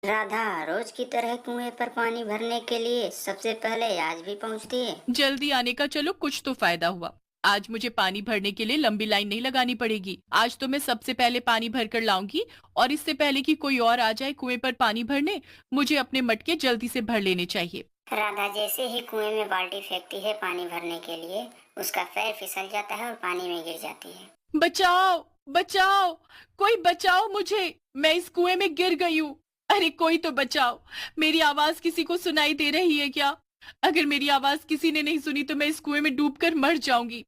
राधा रोज की तरह कुएं पर पानी भरने के लिए सबसे पहले आज भी पहुंचती है। जल्दी आने का चलो कुछ तो फायदा हुआ। आज मुझे पानी भरने के लिए लंबी लाइन नहीं लगानी पड़ेगी। आज तो मैं सबसे पहले पानी भर कर लाऊंगी और इससे पहले कि कोई और आ जाए कुएं पर पानी भरने, मुझे अपने मटके जल्दी से भर लेने चाहिए। राधा जैसे ही कुएं में बाल्टी फेंकती है पानी भरने के लिए, उसका पैर फिसल जाता है और पानी में गिर जाती है। बचाओ, बचाओ, कोई बचाओ मुझे, मैं इस कुएं में गिर गई हूँ। अरे कोई तो बचाओ, मेरी आवाज किसी को सुनाई दे रही है क्या? अगर मेरी आवाज किसी ने नहीं सुनी तो मैं इस कुएं में डूबकर मर जाऊंगी।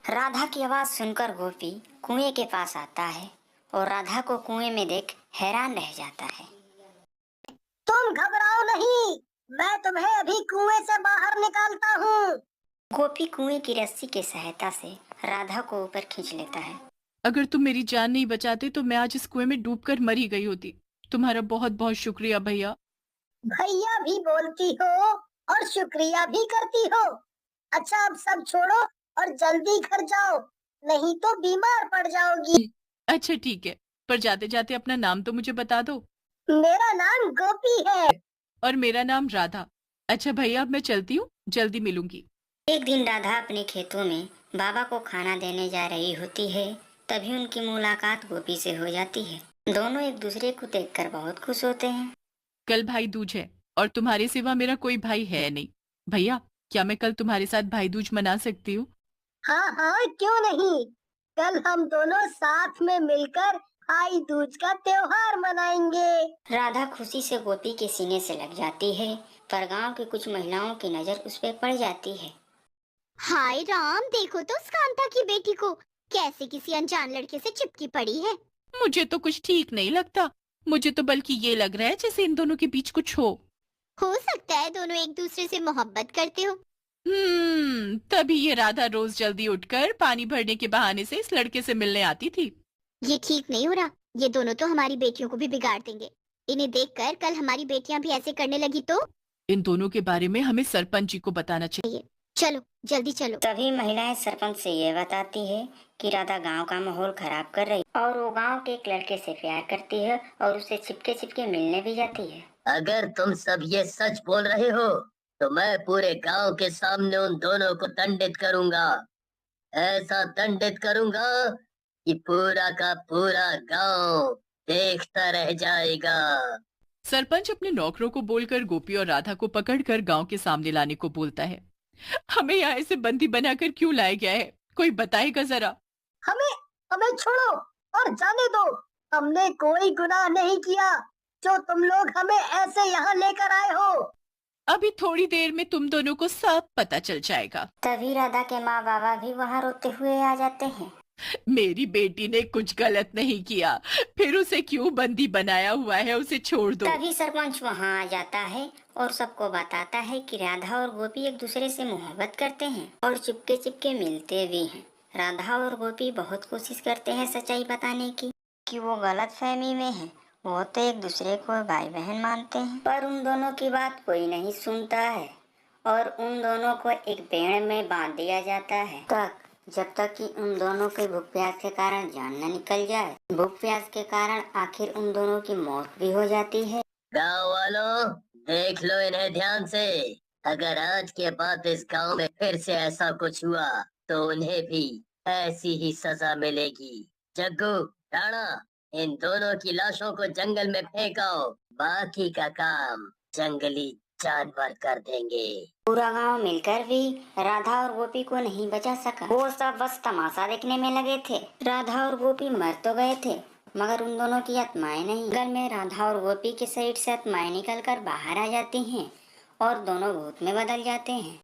राधा की आवाज सुनकर गोपी कुएं के पास आता है और राधा को कुएं में देख हैरान रह जाता है। तुम घबराओ नहीं, मैं तुम्हें अभी कुएं से बाहर निकालता हूँ। गोपी कुएं की रस्सी की सहायता से राधा को ऊपर खींच लेता है। अगर तुम मेरी जान नहीं बचाते तो मैं आज इस कुएं में डूबकर मर ही गई होती। तुम्हारा बहुत बहुत शुक्रिया भैया। भैया भी बोलती हो और शुक्रिया भी करती हो। अच्छा अब सब छोड़ो और जल्दी घर जाओ, नहीं तो बीमार पड़ जाओगी। अच्छा ठीक है, पर जाते जाते अपना नाम तो मुझे बता दो। मेरा नाम गोपी है। और मेरा नाम राधा। अच्छा भैया अब मैं चलती हूँ, जल्दी मिलूंगी। एक दिन राधा अपने खेतों में बाबा को खाना देने जा रही होती है। तभी उनकी मुलाकात गोपी से हो जाती है। दोनों एक दूसरे को देखकर बहुत खुश होते हैं। कल भाई दूज है और तुम्हारे सिवा मेरा कोई भाई है नहीं। भैया, क्या मैं कल तुम्हारे साथ भाई दूज मना सकती हूँ? हाँ हाँ क्यों नहीं, कल हम दोनों साथ में मिलकर भाई दूज का त्योहार मनाएंगे। राधा खुशी से गोपी के सीने से लग जाती है, पर गांव की कुछ महिलाओं की नजर उस पर पड़ जाती है। हाय राम, देखो तो उस कांता की बेटी को कैसे किसी अनजान लड़के से चिपकी पड़ी है। मुझे तो कुछ ठीक नहीं लगता। मुझे तो बल्कि ये लग रहा है जैसे इन दोनों के बीच कुछ हो। हो सकता है दोनों एक दूसरे से मोहब्बत करते हो। तभी ये राधा रोज जल्दी उठकर पानी भरने के बहाने से इस लड़के से मिलने आती थी। ये ठीक नहीं हो रहा, ये दोनों तो हमारी बेटियों को भी बिगाड़ देंगे। इन्हें देखकर कल हमारी बेटियां भी ऐसे करने लगी तो। इन दोनों के बारे में हमें सरपंच जी को बताना चाहिए। चलो जल्दी चलो। तभी महिलाएं सरपंच से ये बताती है कि राधा गांव का माहौल खराब कर रही और वो गांव के एक लड़के से प्यार करती है और उससे चिपके चिपके मिलने भी जाती है। अगर तुम सब ये सच बोल रहे हो तो मैं पूरे गांव के सामने उन दोनों को दंडित करूंगा। ऐसा दंडित करूंगा कि पूरा का पूरा गांव देखता रह जाएगा। सरपंच अपने नौकरों को बोलकर गोपी और राधा को पकड़कर गांव के सामने लाने को बोलता है। हमें यहाँ ऐसे बंदी बनाकर क्यों लाया गया है, कोई बताएगा जरा? हमें हमें छोड़ो और जाने दो। हमने कोई गुनाह नहीं किया जो तुम लोग हमें ऐसे यहाँ लेकर आए हो। अभी थोड़ी देर में तुम दोनों को सब पता चल जाएगा। तभी राधा के माँ बाबा भी वहाँ रोते हुए आ जाते हैं। मेरी बेटी ने कुछ गलत नहीं किया, फिर उसे क्यों बंदी बनाया हुआ है, उसे छोड़ दो। तभी सरपंच वहाँ आ जाता है और सबको बताता है कि राधा और गोपी एक दूसरे से मोहब्बत करते हैं और चिपके चिपके मिलते भी हैं। राधा और गोपी बहुत कोशिश करते हैं सच्चाई बताने की कि वो गलत फहमी में है। वो तो एक दूसरे को भाई बहन मानते हैं, पर उन दोनों की बात कोई नहीं सुनता है और उन दोनों को एक पेड़ में बांध दिया जाता है जब तक कि उन दोनों के भूख प्यास के कारण जान न निकल जाए। भूख प्यास के कारण आखिर उन दोनों की मौत भी हो जाती है। गांव वालों देख लो इन्हें ध्यान से। अगर आज के बाद इस गांव में फिर से ऐसा कुछ हुआ तो उन्हें भी ऐसी ही सजा मिलेगी। जग्गू, राणा, इन दोनों की लाशों को जंगल में फेंकाओ। बाकी का काम जंगली जानवर कर देंगे। पूरा गांव मिलकर भी राधा और गोपी को नहीं बचा सका। वो सब बस तमाशा देखने में लगे थे। राधा और गोपी मर तो गए थे, मगर उन दोनों की आत्माएं नहीं। जंगल में राधा और गोपी के शरीर से आत्माएं निकलकर बाहर आ जाती हैं और दोनों भूत में बदल जाते हैं।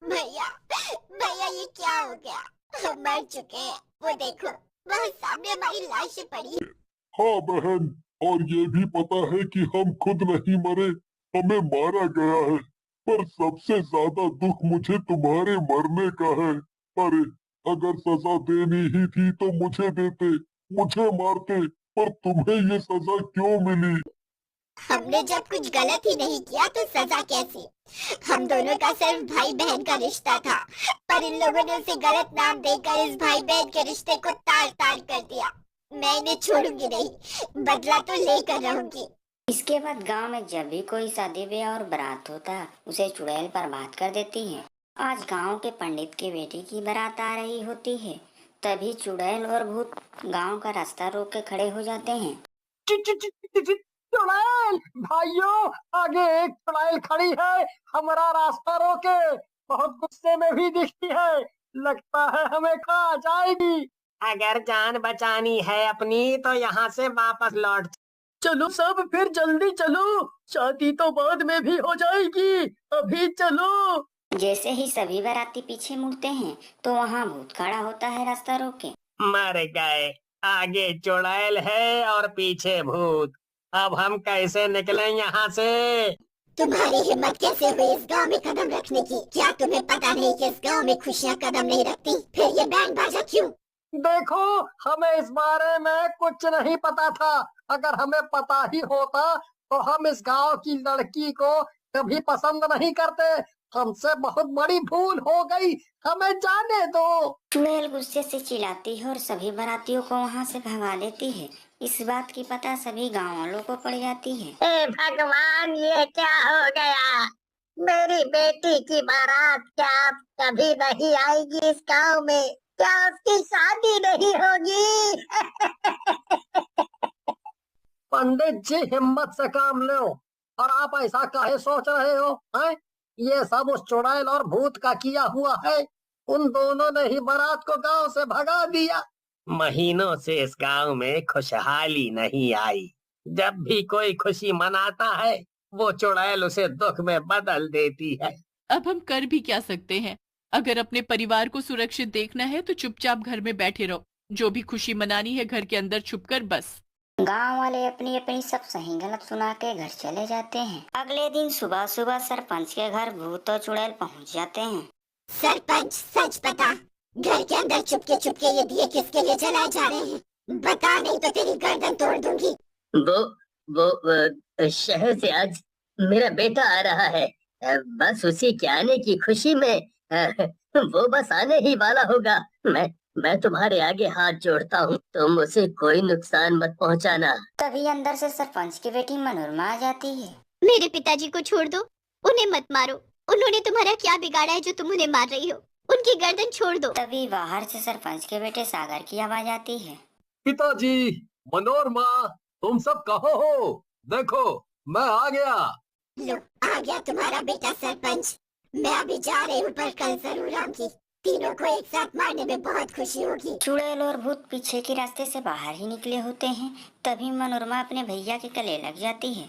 भैया भैया ये क्या हो गया, हम मर चुके हैं। वो देखो वहाँ सामने हमारी लाशें पड़ी हैं। हाँ बहन, और ये भी पता है कि हम खुद नहीं मरे, हमें मारा गया है। पर सबसे ज्यादा दुख मुझे तुम्हारे मरने का है। अरे अगर सजा देनी ही थी तो मुझे देते, मुझे मारते, पर तुम्हें ये सजा क्यों मिली? हमने जब कुछ गलत ही नहीं किया तो सजा कैसी? हम दोनों का सिर्फ भाई बहन का रिश्ता था, पर इन लोगों ने उसे गलत नाम देकर इस भाई बहन के रिश्ते को तार तार कर दिया। मैं इन्हें छोड़ूंगी नहीं, बदला तो लेकर रहूंगी। इसके बाद गांव में जब भी कोई शादी ब्याह और बारात होता उसे चुड़ैल बर्बाद कर देती है। आज गांव के पंडित की बेटी की बारात आ रही होती है, तभी चुड़ैल और भूत गांव का रास्ता रोक के खड़े हो जाते हैं। चुड़ैल भाइयों, आगे एक चुड़ैल खड़ी है, हमारा रास्ता रोके। बहुत गुस्से में भी दिखती है, लगता है हमें खा जाएगी। अगर जान बचानी है अपनी तो यहाँ से वापस लौट चलो। सब फिर जल्दी चलो, शादी तो बाद में भी हो जाएगी, अभी चलो। जैसे ही सभी बाराती पीछे मुड़ते हैं तो वहाँ भूत खड़ा होता है रास्ता रोक के। मर गए, आगे चुड़ैल है और पीछे भूत, अब हम कैसे निकलें यहाँ से? तुम्हारी हिम्मत कैसे हुई इस गांव में कदम रखने की? क्या तुम्हें पता नहीं कि इस गांव में खुशियाँ कदम नहीं रखती? फिर ये बैंड बाजा क्यों? देखो, हमें इस बारे में कुछ नहीं पता था। अगर हमें पता ही होता तो हम इस गांव की लड़की को कभी पसंद नहीं करते। हमसे बहुत बड़ी भूल हो गई, हमें जाने दो। चुड़ैल गुस्से से चिल्लाती है और सभी बारातियों को वहाँ से भगा देती है। इस बात की पता सभी गाँव वालों को पड़ जाती है। हे भगवान, ये क्या हो गया? मेरी बेटी की बारात क्या अब कभी नहीं आएगी इस गांव में? क्या उसकी शादी नहीं होगी? पंडित जी, हिम्मत से काम लो। और आप ऐसा काहे सोच रहे हो? हैं? ये सब उस चुड़ैल और भूत का किया हुआ है। उन दोनों ने ही बारात को गांव से भगा दिया। महीनों से इस गांव में खुशहाली नहीं आई। जब भी कोई खुशी मनाता है वो चुड़ैल उसे दुख में बदल देती है। अब हम कर भी क्या सकते हैं? अगर अपने परिवार को सुरक्षित देखना है तो चुपचाप घर में बैठे रहो। जो भी खुशी मनानी है घर के अंदर छुपकर बस। गांव वाले अपनी अपनी सब सही गलत सुना के घर चले जाते हैं। अगले दिन सुबह सुबह सरपंच के घर भूत और चुड़ैल पहुंच जाते हैं। सरपंच, सच बता, घर के अंदर चुपके चुपके ये दिए किसके लिए जलाए जा रहे हैं? बता, नहीं तो तेरी गर्दन तोड़ दूंगी। वो शहर से आज मेरा बेटा आ रहा है। बस उसी के आने की खुशी में वो बस आने ही वाला होगा। मैं तुम्हारे आगे हाथ जोड़ता हूँ, तुम उसे कोई नुकसान मत पहुँचाना। तभी अंदर से सरपंच की बेटी मनोरमा आ जाती है। मेरे पिताजी को छोड़ दो, उन्हें मत मारो। उन्होंने तुम्हारा क्या बिगाड़ा है जो तुम उन्हें मार रही हो? उनकी गर्दन छोड़ दो। तभी बाहर से सरपंच के बेटे सागर की आवाज आती है। पिताजी, मनोरमा, तुम सब कहाँ हो? देखो, मैं आ गया। लो, आ गया तुम्हारा बेटा सरपंच। मैं अभी जा रही हूँ, पर कल जरूर आऊंगी। तीनों को एक साथ मारने में बहुत खुशी होगी। चुड़ैल और भूत पीछे के रास्ते से बाहर ही निकले होते हैं। तभी मनोरमा अपने भैया के गले लग जाती है।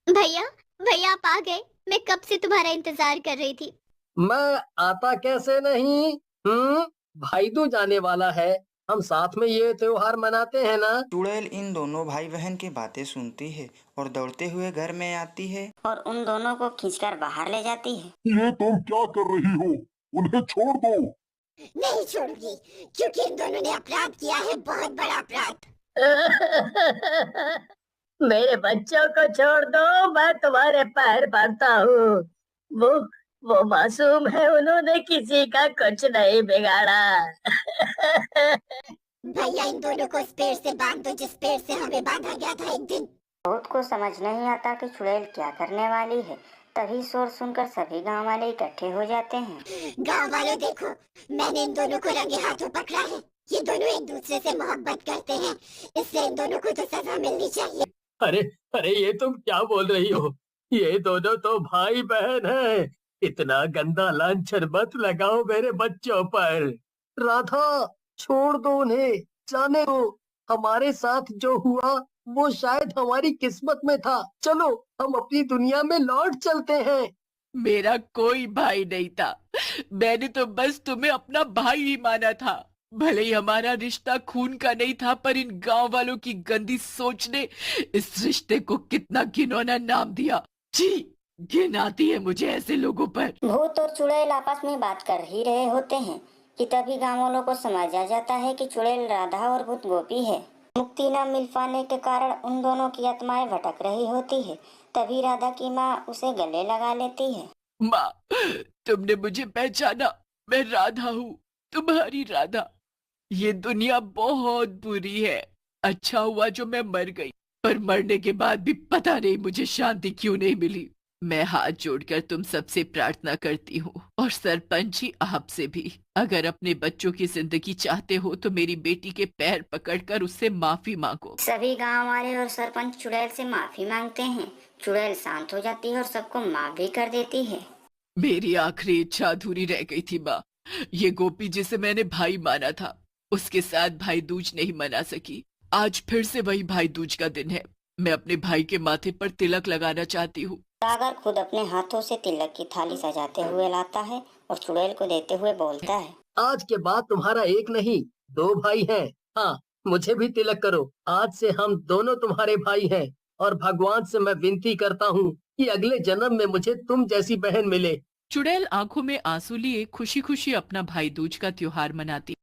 भैया, भैया आप आ गए। मैं कब से तुम्हारा इंतजार कर रही थी। मैं आता कैसे नहीं? भाई दूज आने वाला है, हम साथ में ये त्योहार मनाते हैं ना। चुड़ैल इन दोनों भाई बहन की बातें सुनती है और दौड़ते हुए घर में आती है और उन दोनों को खींचकर बाहर ले जाती है। ये तुम क्या कर रही हो? उन्हें छोड़ दो। नहीं छोड़ूंगी, क्योंकि इन दोनों ने अपराध किया है, बहुत बड़ा अपराध। मेरे बच्चों को छोड़ दो, मैं तुम्हारे पैर पड़ता हूँ। वो मासूम है, उन्होंने किसी का कुछ नहीं बिगाड़ा। भैया, इन दोनों को इस पेड़ से बांध दो जिस पेड़ से हमें बांधा गया था एक दिन। भूत को समझ नहीं आता कि चुड़ैल क्या करने वाली है। तभी शोर सुनकर सभी गांव वाले इकट्ठे हो जाते हैं। गांव वालों देखो, मैंने इन दोनों को रंगे हाथों पकड़ा है। ये दोनों एक दूसरे से मोहब्बत करते हैं, इसलिए इन दोनों को तो सजा मिलनी चाहिए। अरे अरे, ये तुम क्या बोल रही हो? ये दोनों तो भाई बहन हैं। इतना गंदा लांछन मत लगाओ मेरे बच्चों पर। राधा, छोड़ दो उन्हें, जाने दो। हमारे साथ जो हुआ वो शायद हमारी किस्मत में था। चलो, हम अपनी दुनिया में लौट चलते हैं। मेरा कोई भाई नहीं था। मैंने तो बस तुम्हें अपना भाई ही माना था। भले ही हमारा रिश्ता खून का नहीं था, पर इन गांव वालों की गंदी सोच ने इस रिश्ते को कितना घिनौना नाम दिया। जी, घिन आती है मुझे ऐसे लोगों पर। भूत और चुड़ैल आपस में बात कर ही रहे होते हैं कि तभी गांव वालों को समझ आ जाता है कि चुड़ैल राधा और भूत गोपी है। मुक्ति न मिल पाने के कारण उन दोनों की आत्माएं भटक रही होती है। तभी राधा की माँ उसे गले लगा लेती है। माँ, तुमने मुझे पहचाना। मैं राधा हूँ, तुम्हारी राधा। ये दुनिया बहुत बुरी है। अच्छा हुआ जो मैं मर गई। पर मरने के बाद भी पता नहीं मुझे शांति क्यों नहीं मिली। मैं हाथ जोड़कर तुम सबसे प्रार्थना करती हूँ और सरपंच जी आपसे भी, अगर अपने बच्चों की जिंदगी चाहते हो तो मेरी बेटी के पैर पकड़कर उससे माफी मांगो। सभी गांव वाले और सरपंच चुड़ैल से माफी मांगते हैं। चुड़ैल शांत हो जाती है और सबको माफ भी कर देती है। मेरी आखिरी इच्छा अधूरी रह गई थी माँ। ये गोपी जिसे मैंने भाई माना था, उसके साथ भाई दूज नहीं मना सकी। आज फिर से वही भाई दूज का दिन है। मैं अपने भाई के माथे पर तिलक लगाना चाहती हूँ। सागर खुद अपने हाथों से तिलक की थाली सजाते हुए लाता है और चुड़ैल को देते हुए बोलता है, आज के बाद तुम्हारा एक नहीं 2 भाई हैं। हाँ, मुझे भी तिलक करो। आज से हम दोनों तुम्हारे भाई हैं और भगवान से मैं विनती करता हूँ कि अगले जन्म में मुझे तुम जैसी बहन मिले। चुड़ैल आंखों में आंसू लिए खुशी खुशी अपना भाई दूज का त्योहार मनाती